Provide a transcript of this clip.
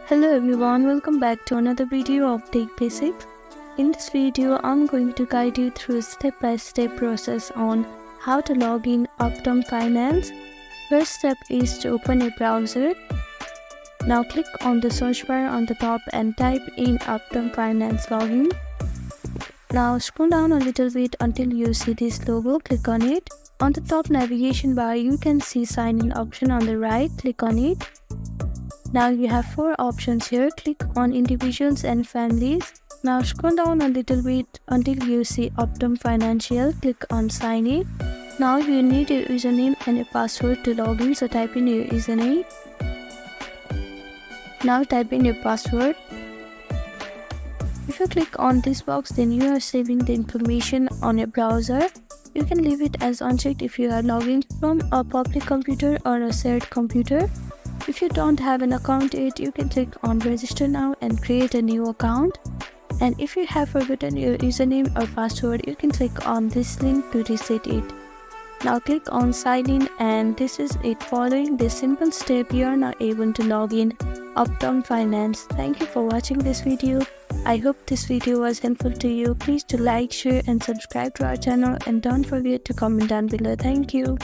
Hello everyone, welcome back to another video of Tech Basics. In this video, I'm going to guide you through a step-by-step process on how to log in Optum Finance. First step is to open a browser. Now click on the search bar on the top and type in Optum Finance login. Now scroll down a little bit until you see this logo, click on it. On the top navigation bar, you can see sign in option on the right, click on it. Now you have 4 options here, click on individuals and families. Now scroll down a little bit until you see Optum Financial, click on sign in. Now you need a username and a password to log in, so type in your username. Now type in your password. If you click on this box, then you are saving the information on your browser. You can leave it as unchecked if you are logging from a public computer or a shared computer. If you don't have an account yet, you can click on register now and create a new account. And if you have forgotten your username or password, you can click on this link to reset it. Now click on sign in, and this is it. Following this simple step, you are now able to log in Optum Finance. Thank you for watching this video. I hope this video was helpful to you. Please do like, share and subscribe to our channel, and don't forget to comment down below. Thank you.